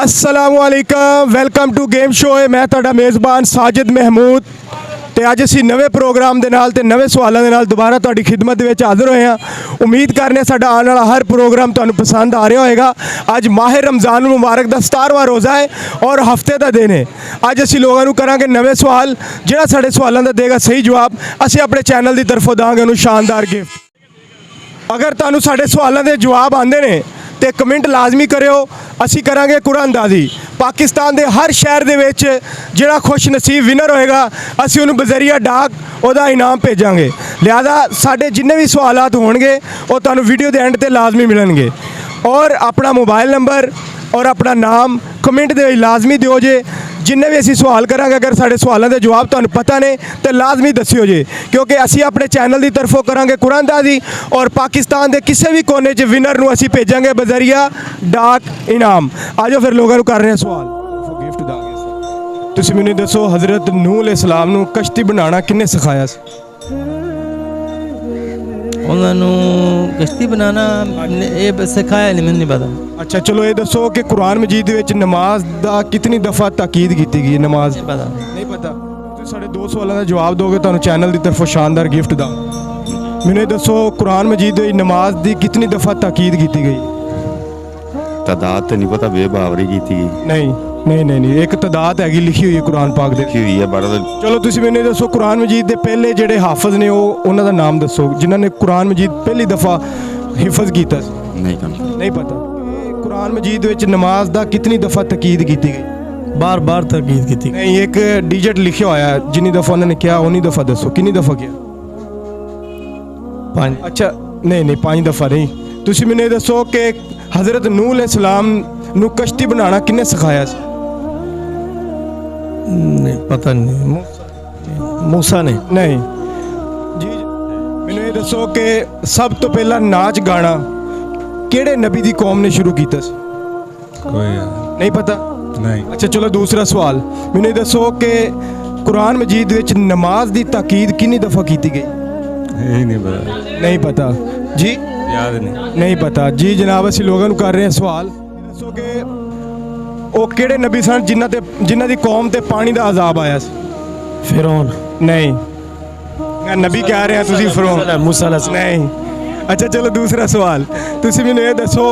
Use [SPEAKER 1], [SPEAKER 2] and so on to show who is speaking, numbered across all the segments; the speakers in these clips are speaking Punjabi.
[SPEAKER 1] अस्सलामुअलैकुम वेलकम टू गेम शो है। मैं ਤੁਹਾਡਾ ਮੇਜ਼ਬਾਨ ਸਾਜਿਦ ਮਹਿਮੂਦ ਤੇ ਅੱਜ ਅਸੀਂ ਨਵੇਂ ਪ੍ਰੋਗਰਾਮ ਦੇ ਨਾਲ ਤੇ ਨਵੇਂ ਸਵਾਲਾਂ ਦੇ ਨਾਲ ਦੁਬਾਰਾ ਤੁਹਾਡੀ ਖਿਦਮਤ ਦੇ ਵਿੱਚ ਹਾਜ਼ਰ ਹੋਏ ਹਾਂ। ਉਮੀਦ ਕਰਨੇ ਹਾਂ ਸਾਡਾ ਆਉਣ ਵਾਲਾ ਹਰ ਪ੍ਰੋਗਰਾਮ ਤੁਹਾਨੂੰ ਪਸੰਦ ਆ ਰਿਹਾ ਹੋਏਗਾ। ਅੱਜ ਮਾਹ ਰਮਜ਼ਾਨ ਮੁਬਾਰਕ ਦਾ 17ਵਾਂ ਰੋਜ਼ਾ ਹੈ ਔਰ ਹਫਤੇ ਦਾ ਦਿਨ ਹੈ। ਅੱਜ ਅਸੀਂ ਲੋਕਾਂ ਨੂੰ ਕਰਾਂਗੇ ਨਵੇਂ ਸਵਾਲ। ਜਿਹੜਾ ਸਾਡੇ ਸਵਾਲਾਂ ਦਾ ਦੇਗਾ ਸਹੀ ਜਵਾਬ ਅਸੀਂ ਆਪਣੇ ਚੈਨਲ ਦੀ ਤਰਫੋਂ ਦਾਂਗੇ ਉਹਨੂੰ ਸ਼ਾਨਦਾਰ ਗਿਫਟ। ਅਗਰ ਤੁਹਾਨੂੰ ਸਾਡੇ ਸਵਾਲਾਂ ਦੇ ਜਵਾਬ ਆਉਂਦੇ ਨੇ ਤੇ ਕਮੈਂਟ ਲਾਜ਼ਮੀ ਕਰਿਓ। ਅਸੀਂ ਕਰਾਂਗੇ ਕੁਰਾਨਦਾਜ਼ੀ। ਪਾਕਿਸਤਾਨ ਦੇ ਹਰ ਸ਼ਹਿਰ ਦੇ ਵਿੱਚ ਜਿਹੜਾ ਖੁਸ਼ ਨਸੀਬ ਵਿਨਰ ਹੋਏਗਾ ਅਸੀਂ ਉਹਨੂੰ ਬਜ਼ਰੀਆ ਡਾਕ ਉਹਦਾ ਇਨਾਮ ਭੇਜਾਂਗੇ। ਲਿਹਾਜ਼ਾ ਸਾਡੇ ਜਿੰਨੇ ਵੀ ਸਵਾਲਾਤ ਹੋਣਗੇ ਉਹ ਤੁਹਾਨੂੰ ਵੀਡੀਓ ਦੇ ਐਂਡ ਤੇ ਲਾਜ਼ਮੀ ਮਿਲਣਗੇ। ਔਰ ਆਪਣਾ ਮੋਬਾਈਲ ਨੰਬਰ ਔਰ ਆਪਣਾ ਨਾਮ ਕਮੈਂਟ ਦੇ ਵਿੱਚ ਲਾਜ਼ਮੀ ਦਿਓ ਜੇ। जिन्ने भी असी सवाल करांगे अगर साढ़े सवालों के जवाब तुहानू पता ने तो लाजमी दस्सियो जे, क्योंकि असी अपने चैनल की तरफों करांगे कुरानदाज़ी और पाकिस्तान के किसी भी कोने च विनर नूं असी भेजांगे बजरिया डाक इनाम। आजो फिर लोगों को कर रहे हैं सवाल गिफ्ट दांगे। तुसीं मैनूं दसो हज़रत नूह अलैहिस्सलाम नूं कश्ती बनाना किन्ने सिखाया सी?
[SPEAKER 2] उन्होंने कश्ती बनाना ये सिखाया नहीं, मैंने नहीं पता।
[SPEAKER 1] अच्छा चलो ये दसो कि कुरान मजीद विच नमाज दा कितनी दफ़ा ताकीद की गई है? नमाज नहीं पता। तो साढ़े दो सवालों का जवाब दोगे तो चैनल की तरफों शानदार गिफ्ट दा। मैंने दसो कुरान मजीद विच नमाज दी कितनी दफ़ा ताकीद की गई?
[SPEAKER 3] तादाद तो नहीं पता, बेबावरी की थी।
[SPEAKER 1] नहीं नहीं नहीं नहीं एक तादाद हैगी लिखी हुई है कुरान पाक दे।
[SPEAKER 3] लिखी हुई है बड़ा।
[SPEAKER 1] चलो तुसीं मैनूं दसो कुरान मजीद दे पहले जिहड़े हाफिज़ ने उन्हां दा नाम दसो जिन्हां ने कुरान मजीद पहली दफ़ा हिफज कीता सी। नहीं पता। कुरान मजीद विच नमाज दा कितनी दफ़ा ताकीद की गई?
[SPEAKER 2] बार बार ताकीद की थी।
[SPEAKER 1] नहीं एक डिजिट लिखिया होया है जिन्नी दफ़ा उन्होंने किया उन्नी दफ़ा दसो कितनी दफ़ा किया?
[SPEAKER 2] 5।
[SPEAKER 1] अच्छा नहीं नहीं 5 दफ़ा नहीं। तुसीं मैनूं दसो कि हज़रत नूह अलैहिस्सलाम नूं कश्ती बनाना किन्ने सिखाया सी?
[SPEAKER 2] नहीं पता नहीं। मूसा ने।
[SPEAKER 1] नहीं जी मैनूं ये दसो कि सब तो पहला नाच गाना किहड़े नबी दी कौम ने शुरू कीता सी? नहीं पता।
[SPEAKER 3] नहीं।
[SPEAKER 1] अच्छा चलो दूसरा सवाल मैनूं ये दसो कि कुरान मजीद विच नमाज दी ताकीद कितनी दफ़ा की गई?
[SPEAKER 3] यही नहीं पता।
[SPEAKER 1] नहीं पता जी।
[SPEAKER 3] याद नहीं
[SPEAKER 1] पता जी। जनाब असीं लोगों नूं कर रहे हैं सवाल। दसो कि ਉਹ ਕਿਹੜੇ ਨਬੀ ਸਨ ਜਿਨ੍ਹਾਂ ਦੀ ਕੌਮ ਤੇ ਪਾਣੀ ਦਾ ਅਜ਼ਾਬ ਆਇਆ ਸੀ?
[SPEAKER 2] फिरौन।
[SPEAKER 1] ਨਹੀਂ ਮੈਂ ਨਬੀ ਕਹਿ ਰਿਹਾ ਤੁਸੀਂ ਫਿਰੌਨ।
[SPEAKER 2] मूसा
[SPEAKER 1] ਨਹੀਂ। ਅੱਛਾ ਚਲੋ ਦੂਸਰਾ ਸਵਾਲ ਤੁਸੀਂ ਮੈਨੂੰ ਇਹ ਦੱਸੋ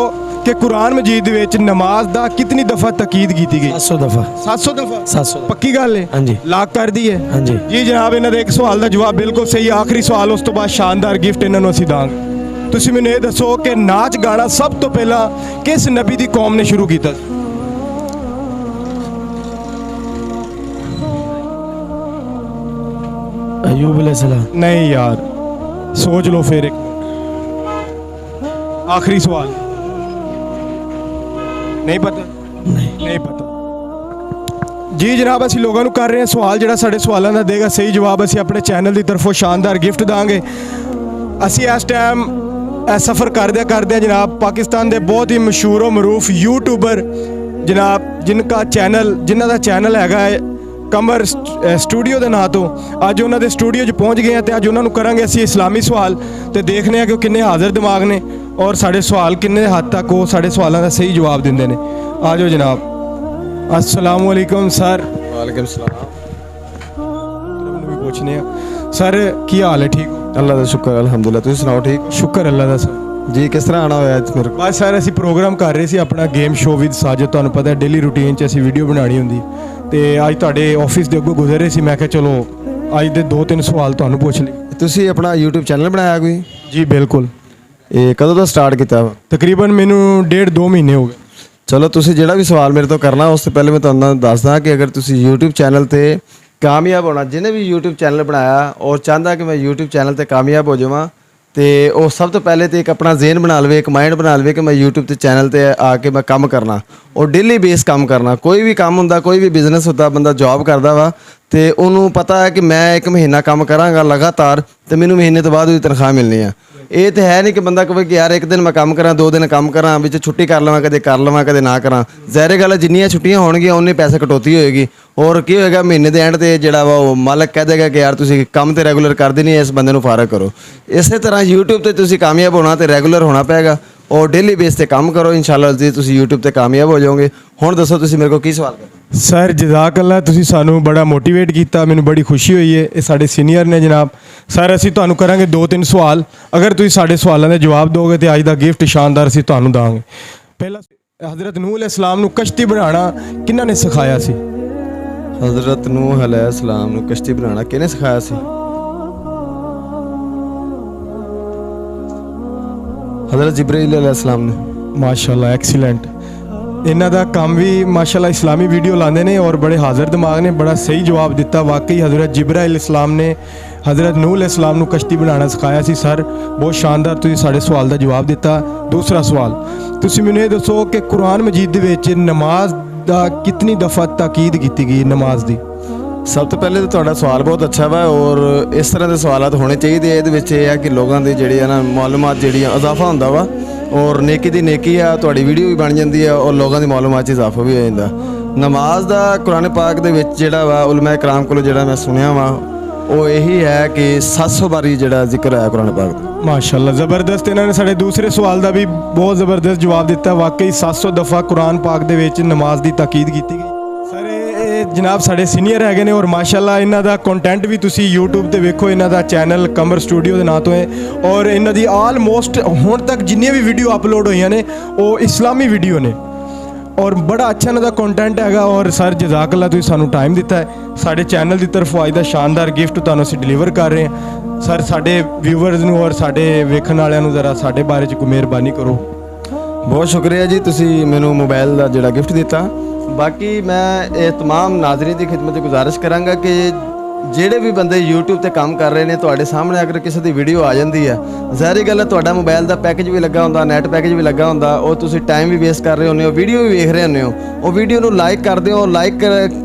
[SPEAKER 1] ਕਿ ਕੁਰਾਨ ਮਜੀਦ ਦੇ ਵਿੱਚ ਨਮਾਜ਼ ਦਾ ਕਿਤਨੀ ਦਫਾ ਤਾਕੀਦ ਕੀਤੀ ਗਈ?
[SPEAKER 2] 700 दफा।
[SPEAKER 1] 700 ਦਫਾ?
[SPEAKER 2] 700।
[SPEAKER 1] ਪੱਕੀ ਗੱਲ ਹੈ?
[SPEAKER 2] ਹਾਂਜੀ।
[SPEAKER 1] ਲਾਕ ਕਰ ਦੀ ਹੈ?
[SPEAKER 2] ਹਾਂਜੀ।
[SPEAKER 1] ਜੀ ਜਨਾਬ ਇਹਨਾਂ ਦੇ ਇੱਕ ਸਵਾਲ ਦਾ ਜਵਾਬ ਬਿਲਕੁਲ ਸਹੀ। ਆਖਰੀ ਸਵਾਲ ਉਸ ਤੋਂ ਬਾਅਦ ਸ਼ਾਨਦਾਰ ਗਿਫਟ ਇਹਨਾਂ ਨੂੰ ਅਸੀਂ ਦਾਂਗੇ। ਤੁਸੀਂ ਮੈਨੂੰ ਇਹ ਦੱਸੋ ਕਿ ਨਾਚ ਗਾਣਾ ਸਭ ਤੋਂ ਪਹਿਲਾਂ ਕਿਸ ਨਬੀ ਦੀ ਕੌਮ ਨੇ ਸ਼ੁਰੂ ਕੀਤਾ?
[SPEAKER 2] अयूब अलैहिस्सलाम।
[SPEAKER 1] नहीं यार सोच लो फिर एक। आखिरी सवाल नहीं पता? नहीं पता जी जनाब। ਅਸੀਂ ਲੋਕਾਂ ਨੂੰ ਕਰ ਰਹੇ ਹਾਂ ਸਵਾਲ। ਜਿਹੜਾ ਸਾਡੇ ਸਵਾਲਾਂ ਦਾ ਦੇਗਾ ਸਹੀ ਜਵਾਬ ਅਸੀਂ ਆਪਣੇ ਚੈਨਲ ਦੀ ਤਰਫੋਂ ਸ਼ਾਨਦਾਰ ਗਿਫਟ ਦਾਂਗੇ। ਅਸੀਂ ਇਸ ਟਾਈਮ ਸਫ਼ਰ ਕਰਦਿਆਂ ਜਨਾਬ ਪਾਕਿਸਤਾਨ ਦੇ ਬਹੁਤ ਹੀ ਮਸ਼ਹੂਰ ਔਰ ਮਰੂਫ ਯੂਟਿਊਬਰ ਜਨਾਬ ਜਿਨ੍ਹਾਂ ਦਾ ਚੈਨਲ ਹੈਗਾ ਹੈ कमर स्टूडियो के नाँ तो अज उन्होंने स्टूडियो पहुँच गए हैं तो अज उन्होंने करांगे असी इस्लामी सवाल तो देखने कि किन्ने हाज़र दिमाग ने और साढ़े सवाल किन्ने हद तक वो साढ़े सवालों का सही जवाब देंगे ने। आ जाओ जनाब। अस्सलामुअलैकुम सर।
[SPEAKER 3] वालेकुम सलाम।
[SPEAKER 1] भी पूछने सर की हाल है? ठीक?
[SPEAKER 3] अल्लाह का शुक्र अल्हम्दुलिल्लाह। तुम सुनाओ? ठीक
[SPEAKER 1] शुक्र अल्लाह का। सर
[SPEAKER 3] जी किस तरह आना होया आज मेरे?
[SPEAKER 1] बस सर असी प्रोग्राम कर रहे थे अपना गेम शो विद साजिद। तुहानू पता है डेली रूटीन च असी वीडियो बनानी होंदी ਤੇ ਅੱਜ ਤੁਹਾਡੇ ਆਫਿਸ ਦੇ ਅੱਗੋਂ ਗੁਜ਼ਰ ਰਹੇ ਸੀ। ਮੈਂ ਕਿਹਾ ਚਲੋ ਅੱਜ ਦੇ 2-3 ਸਵਾਲ ਤੁਹਾਨੂੰ ਪੁੱਛ ਲਈ।
[SPEAKER 3] ਤੁਸੀਂ ਆਪਣਾ YouTube ਚੈਨਲ ਬਣਾਇਆ ਕੋਈ?
[SPEAKER 1] ਜੀ ਬਿਲਕੁਲ।
[SPEAKER 3] ਇਹ ਕਦੋਂ ਤੋਂ ਸਟਾਰਟ ਕੀਤਾ?
[SPEAKER 1] ਤਕਰੀਬਨ ਮੈਨੂੰ 1.5-2 ਮਹੀਨੇ ਹੋ ਗਏ।
[SPEAKER 3] ਚਲੋ ਤੁਸੀਂ ਜਿਹੜਾ ਵੀ ਸਵਾਲ ਮੇਰੇ ਤੋਂ ਕਰਨਾ ਉਸ ਤੋਂ ਪਹਿਲੇ ਮੈਂ ਤੁਹਾਨੂੰ ਦੱਸਦਾ ਕਿ ਅਗਰ ਤੁਸੀਂ YouTube ਚੈਨਲ ਤੇ ਕਾਮਯਾਬ ਹੋਣਾ, ਜਿਹਨੇ ਵੀ YouTube ਚੈਨਲ ਬਣਾਇਆ ਔਰ ਚਾਹੁੰਦਾ ਕਿ ਮੈਂ YouTube ਚੈਨਲ ਤੇ ਕਾਮਯਾਬ ਹੋ ਜਾਵਾਂ तो वो सब तो पहले तो एक अपना जेन बना लवे, एक माइंड बना लवे कि मैं यूट्यूब के चैनल पर आके मैं काम करना और डेली बेस काम करना। कोई भी काम होंदा, कोई भी बिजनेस होता, बंदा जॉब करता वा तो उन्होंने पता है कि मैं एक महीना काम कराँगा लगातार तो मैनू महीने तो बाद तनख्वाह मिलनी है। ये तो है नहीं कि बंदा कहे कि यार एक दिन मैं काम करा, 2 दिन काम करा, बिच छुट्टी कर लवां, कदे ना करा। ज़ाहिर गल जिन्नियां छुट्टियां होणगियां उन्ने पैसे कटौती होएगी और की होएगा महीने के एंड ते जिहड़ा वा वो मालक कह देगा कि यार तुसीं काम तो रेगूलर करदे नहीं, इस बंदे नूं फारग करो। इस तरह यूट्यूब ते तुसीं कामयाब होना तो रेगूलर होना पेगा ਔਰ ਡੇਲੀ ਬੇਸ ਤੇ ਕੰਮ ਕਰੋ, ਇਨਸ਼ਾਅੱਲਾ ਜੀ ਤੁਸੀਂ YouTube ਤੇ ਕਾਮਯਾਬ ਹੋ ਜਾਓਗੇ। ਹੁਣ ਦੱਸੋ ਤੁਸੀਂ ਮੇਰੇ ਕੋਲ ਕੀ ਸਵਾਲ ਕਰਨਾ?
[SPEAKER 1] ਸਰ ਜਜ਼ਾਕੱਲਾ, ਤੁਸੀਂ ਸਾਨੂੰ ਬੜਾ ਮੋਟੀਵੇਟ ਕੀਤਾ, ਮੈਨੂੰ ਬੜੀ ਖੁਸ਼ੀ ਹੋਈ ਹੈ। ਇਹ ਸਾਡੇ ਸੀਨੀਅਰ ਨੇ ਜਨਾਬ। ਸਰ ਅਸੀਂ ਤੁਹਾਨੂੰ ਕਰਾਂਗੇ 2-3 ਸਵਾਲ, ਅਗਰ ਤੁਸੀਂ ਸਾਡੇ ਸਵਾਲਾਂ ਦੇ ਜਵਾਬ ਦਿਓਗੇ ਤੇ ਅੱਜ ਦਾ ਗਿਫਟ ਸ਼ਾਨਦਾਰ ਅਸੀਂ ਤੁਹਾਨੂੰ ਦਾਂਗੇ। ਪਹਿਲਾ, ਹਜ਼ਰਤ ਨੂਹ अलैहिस्सलाम ਨੂੰ ਕਸ਼ਤੀ ਬਣਾਉਣਾ ਕਿਹਨਾਂ ਨੇ ਸਿਖਾਇਆ ਸੀ?
[SPEAKER 3] ਹਜ਼ਰਤ ਨੂਹ अलैहिस्सलाम ਨੂੰ ਕਸ਼ਤੀ ਬਣਾਉਣਾ ਕਿਹਨੇ ਸਿਖਾਇਆ ਸੀ? ਹਜ਼ਰਤ ਜਿਬਰੀਲ अलैहिस्सलाम ਨੇ।
[SPEAKER 1] ਮਾਸ਼ਾਅੱਲਾ, ਐਕਸੀਲੈਂਟ। ਇਹਨਾਂ ਦਾ ਕੰਮ ਵੀ ਮਾਸ਼ਾਅੱਲਾ ਇਸਲਾਮੀ ਵੀਡੀਓ ਲਾਉਂਦੇ ਨੇ ਔਰ ਬੜੇ ਹਾਜ਼ਰ ਦਿਮਾਗ ਨੇ, ਬੜਾ ਸਹੀ ਜਵਾਬ ਦਿੱਤਾ। ਵਾਕਈ ਹਜ਼ਰਤ ਜਿਬਰਾਈਲ ਇਸਲਾਮ ਨੇ ਹਜ਼ਰਤ ਨੂਹ अलैहिस्सलाम ਨੂੰ ਕਸ਼ਤੀ ਬਣਾਉਣਾ ਸਿਖਾਇਆ ਸੀ। ਸਰ ਬਹੁਤ ਸ਼ਾਨਦਾਰ ਤੁਸੀਂ ਸਾਡੇ ਸਵਾਲ ਦਾ ਜਵਾਬ ਦਿੱਤਾ। ਦੂਸਰਾ ਸਵਾਲ, ਤੁਸੀਂ ਮੈਨੂੰ ਇਹ ਦੱਸੋ ਕਿ ਕੁਰਾਨ ਮਜੀਦ ਦੇ ਵਿੱਚ ਨਮਾਜ਼ ਦਾ ਕਿਤਨੀ ਦਫਾ ਤਾਕੀਦ ਕੀਤੀ ਗਈ ਨਮਾਜ਼ ਦੀ?
[SPEAKER 3] ਸਭ ਤੋਂ ਪਹਿਲੇ ਤਾਂ ਤੁਹਾਡਾ ਸਵਾਲ ਬਹੁਤ ਅੱਛਾ ਵਾ ਔਰ ਇਸ ਤਰ੍ਹਾਂ ਦੇ ਸਵਾਲਾਤ ਹੋਣੇ ਚਾਹੀਦੇ। ਇਹਦੇ ਵਿੱਚ ਇਹ ਆ ਕਿ ਲੋਕਾਂ ਦੀ ਜਿਹੜੀ ਆ ਨਾ ਮਾਲੂਮਾਤ ਜਿਹੜੀਆਂ ਇਜ਼ਾਫਾ ਹੁੰਦਾ ਵਾ ਔਰ ਨੇਕੀ ਦੀ ਨੇਕੀ ਆ, ਤੁਹਾਡੀ ਵੀਡੀਓ ਵੀ ਬਣ ਜਾਂਦੀ ਆ ਔਰ ਲੋਕਾਂ ਦੀ ਮਾਲੂਮਾਤ 'ਚ ਇਜ਼ਾਫਾ ਵੀ ਹੋ ਜਾਂਦਾ। ਨਮਾਜ਼ ਦਾ ਕੁਰਾਨ ਪਾਕ ਦੇ ਵਿੱਚ ਜਿਹੜਾ ਵਾ ਉਲਮਾ ਇਕਰਾਮ ਕੋਲੋਂ ਜਿਹੜਾ ਮੈਂ ਸੁਣਿਆ ਵਾ ਉਹ ਇਹੀ ਹੈ ਕਿ 700 ਵਾਰੀ ਜਿਹੜਾ ਜ਼ਿਕਰ ਹੈ ਕੁਰਾਨ ਪਾਕ ਦਾ।
[SPEAKER 1] ਮਾਸ਼ਾਅੱਲਾ, ਜ਼ਬਰਦਸਤ। ਇਹਨਾਂ ਨੇ ਸਾਡੇ ਦੂਸਰੇ ਸਵਾਲ ਦਾ ਵੀ ਬਹੁਤ ਜ਼ਬਰਦਸਤ ਜਵਾਬ ਦਿੱਤਾ। ਵਾਕਈ 700 ਦਫਾ ਕੁਰਾਨ ਪਾਕ ਦੇ ਵਿੱਚ ਨਮਾਜ਼ ਦੀ ਤਾਕੀਦ ਕੀਤੀ ਗਈ। ਸਰ ਇਹ ਜਨਾਬ ਸਾਡੇ ਸੀਨੀਅਰ ਹੈਗੇ ਨੇ ਔਰ ਮਾਸ਼ਾਅੱਲਾ ਇਹਨਾਂ ਦਾ ਕੰਟੈਂਟ ਵੀ ਤੁਸੀਂ YouTube ਤੇ ਵੇਖੋ। ਇਹਨਾਂ ਦਾ ਚੈਨਲ ਕਮਰ ਸਟੂਡੀਓ ਦੇ ਨਾਂ ਤੋਂ ਹੈ ਔਰ ਇਹਨਾਂ ਦੀ ਆਲਮੋਸਟ ਹੁਣ ਤੱਕ ਜਿੰਨੀਆਂ ਵੀ ਵੀਡੀਓ ਅਪਲੋਡ ਹੋਈਆਂ ਨੇ ਉਹ ਇਸਲਾਮੀ ਵੀਡੀਓ ਨੇ ਔਰ ਬੜਾ ਅੱਛਾ ਇਹਨਾਂ ਦਾ ਕੰਟੈਂਟ ਹੈਗਾ। ਔਰ ਸਰ ਜਜ਼ਾਕੱਲਾ, ਤੁਸੀਂ ਸਾਨੂੰ ਟਾਈਮ ਦਿੱਤਾ ਹੈ। ਸਾਡੇ ਚੈਨਲ ਦੀ ਤਰਫੋਂ ਅੱਜ ਦਾ ਸ਼ਾਨਦਾਰ ਗਿਫਟ ਤੁਹਾਨੂੰ ਅਸੀਂ ਡਿਲੀਵਰ ਕਰ ਰਹੇ ਹਾਂ। ਸਰ ਸਾਡੇ ਵਿਊਵਰਸ ਨੂੰ ਔਰ ਸਾਡੇ ਵੇਖਣ ਵਾਲਿਆਂ ਨੂੰ ਜ਼ਰਾ ਸਾਡੇ ਬਾਰੇ 'ਚ ਕੋਈ ਮਿਹਰਬਾਨੀ ਕਰੋ।
[SPEAKER 3] ਬਹੁਤ ਸ਼ੁਕਰੀਆ ਜੀ, ਤੁਸੀਂ ਮੈਨੂੰ ਮੋਬਾਈਲ ਦਾ ਜਿਹੜਾ ਗਿਫਟ ਦਿੱਤਾ। ਬਾਕੀ ਮੈਂ ਇਹ तमाम ਨਾਜ਼ਰੀਨ ਦੀ ਖਿਦਮਤ 'ਚ ਗੁਜ਼ਾਰਿਸ਼ ਕਰਾਂਗਾ ਕਿ ਜਿਹੜੇ ਵੀ ਬੰਦੇ YouTube ਤੇ ਕੰਮ ਕਰ ਰਹੇ ਨੇ, ਤੁਹਾਡੇ ਸਾਹਮਣੇ ਅਗਰ ਕਿਸੇ ਦੀ ਵੀਡੀਓ ਆ ਜਾਂਦੀ ਹੈ, ਜ਼ਾਹਿਰ ਗੱਲ ਹੈ ਤੁਹਾਡਾ ਮੋਬਾਈਲ ਦਾ ਪੈਕੇਜ ਵੀ ਲੱਗਾ ਹੁੰਦਾ, ਨੈਟ ਪੈਕੇਜ ਵੀ ਲੱਗਾ ਹੁੰਦਾ, ਉਹ ਤੁਸੀਂ ਟਾਈਮ ਵੀ ਵੇਸਟ ਕਰ ਰਹੇ ਹੁੰਦੇ ਹੋ, ਵੀਡੀਓ ਵੀ ਵੇਖ ਰਹੇ ਹੁੰਦੇ ਹੋ। ਉਹ ਵੀਡੀਓ ਨੂੰ ਲਾਈਕ ਕਰਦੇ ਹੋ,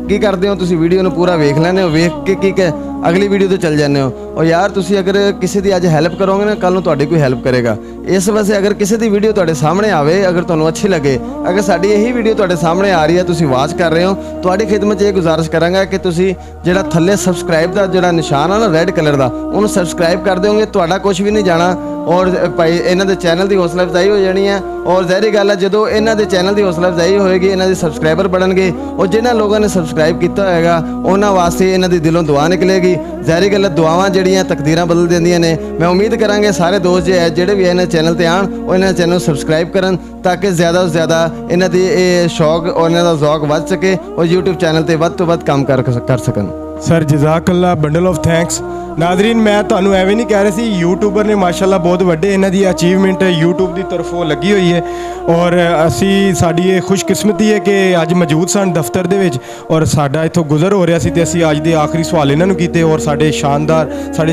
[SPEAKER 3] ਕੀ ਕਰਦੇ ਹੋ ਤੁਸੀਂ? ਵੀਡੀਓ ਨੂੰ ਪੂਰਾ ਵੇਖ ਲੈਂਦੇ ਹੋ, ਵੇਖ ਕੇ ਕੀ ਕਿ ਅਗਲੀ ਵੀਡੀਓ ਤੇ ਚੱਲ ਜਾਂਦੇ ਹੋ। ਔਰ ਯਾਰ ਤੁਸੀਂ ਅਗਰ ਕਿਸੇ ਦੀ ਅੱਜ ਹੈਲਪ ਕਰੋਗੇ ਨਾ, ਕੱਲ ਨੂੰ ਤੁਹਾਡੀ ਕੋਈ ਹੈਲਪ ਕਰੇਗਾ। ਇਸ ਵਾਸਤੇ ਅਗਰ ਕਿਸੇ ਦੀ ਵੀਡੀਓ ਤੁਹਾਡੇ ਸਾਹਮਣੇ ਆਵੇ, ਅਗਰ ਤੁਹਾਨੂੰ ਅੱਛੀ ਲੱਗੇ, ਅਗਰ ਸਾਡੀ ਇਹੀ ਵੀਡੀਓ ਤੁਹਾਡੇ ਸਾਹਮਣੇ ਆ ਰਹੀ ਹੈ, ਤੁਸੀਂ ਵਾਚ ਕਰ ਰਹੇ ਹੋ, ਤੁਹਾਡੀ ਖਿਦਮਤ 'ਚ ਇਹ ਗੁਜ਼ਾਰਿਸ਼ ਕਰਾਂਗਾ ਕਿ ਤੁਸੀਂ ਜਿਹੜਾ ਥੱਲੇ ਸਬਸਕ੍ਰਾਈਬ ਦਾ ਜਿਹੜਾ ਨਿਸ਼ਾਨ ਆ ਨਾ ਰੈੱਡ ਕਲਰ ਦਾ, ਉਹਨੂੰ ਸਬਸਕ੍ਰਾਈਬ ਕਰ ਦਿਓਗੇ, ਤੁਹਾਡਾ ਕੁਝ ਵੀ ਨਹੀਂ ਜਾਣਾ ਔਰ ਭਾਈ ਇਹਨਾਂ ਦੇ ਚੈਨਲ ਦੀ ਹੌਸਲਾ ਅਫਜ਼ਾਈ ਹੋ ਜਾਣੀ ਹੈ। ਔਰ ਜ਼ਾਹਿਰ ਗੱਲ ਹੈ ਜਦੋਂ ਇਹਨਾਂ ਦੇ ਚੈਨਲ ਦੀ ਹੌਸਲਾ ਅਫਜ਼ਾਈ ਹੋਏਗੀ, ਇਹਨਾਂ ਦੇ ਸਬਸਕ੍ਰਾਈਬਰ बढ़णगे और जिन्होंने लोगों ने सबसक्राइब किया होगा उन्होंने वास्ते इन्हों की दिलों दुआ निकलेगी। ज़ाहिर गल दुआवां जड़ियाँ तकदीरां बदल देंदियां ने। मैं उम्मीद करांगे सारे दोस्त जो है जोड़े भी इन्होंने चैनल पर आन और इन्होंने चैनल सबसक्राइब करन ताकि ज़्यादा तो ज़्यादा इन्हों की शौक और इन्हों का ज़ौक बढ़ सके और यूट्यूब चैनल पर वध तो वध काम कर सकन।
[SPEAKER 1] सर जज़ाकल्ला, बंडल ऑफ थैंक्स। नादरीन मैं ਤੁਹਾਨੂੰ ਐਵੇਂ ਨਹੀਂ ਕਹਿ ਰਿਹਾ ਸੀ, यूट्यूबर ने माशाअल्लाह बहुत ਵੱਡੇ ਇਹਨਾਂ ਦੀ ਅਚੀਵਮੈਂਟ YouTube ਦੀ ਤਰਫੋਂ ਲੱਗੀ ਹੋਈ ਹੈ ਔਰ ਅਸੀਂ ਸਾਡੀ ਇਹ ਖੁਸ਼ਕਿਸਮਤੀ ਹੈ ਕਿ ਅੱਜ ਮੌਜੂਦ ਸਨ ਦਫ਼ਤਰ ਦੇ ਵਿੱਚ ਔਰ ਸਾਡਾ ਇੱਥੋਂ ਗੁਜ਼ਰ ਹੋ ਰਿਹਾ ਸੀ ਤੇ ਅਸੀਂ ਅੱਜ ਦੇ ਆਖਰੀ ਸਵਾਲ ਇਹਨਾਂ ਨੂੰ ਕੀਤੇ ਔਰ ਸਾਡੇ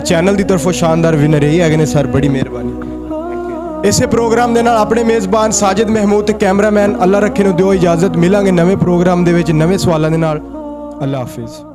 [SPEAKER 1] ਚੈਨਲ ਦੀ ਤਰਫੋਂ ਸ਼ਾਨਦਾਰ ਵਿਨਰ ਇਹ ਹੈਗੇ ਨੇ। ਸਰ ਬੜੀ ਮਿਹਰਬਾਨੀ। ਇਸੇ ਪ੍ਰੋਗਰਾਮ ਦੇ ਨਾਲ ਆਪਣੇ ਮੇਜ਼ਬਾਨ ਸਾਜਿਦ ਮਹਿਮੂਦ ਤੇ ਕੈਮਰਾਮੈਨ ਅੱਲਾ ਰੱਖੇ ਨੂੰ ਦਿਓ ਇਜਾਜ਼ਤ। ਮਿਲਾਂਗੇ ਨਵੇਂ ਪ੍ਰੋਗਰਾਮ ਦੇ ਵਿੱਚ ਨਵੇਂ ਸਵਾਲਾਂ ਦੇ ਨਾਲ। ਅੱਲਾ ਹਾਫਿਜ਼।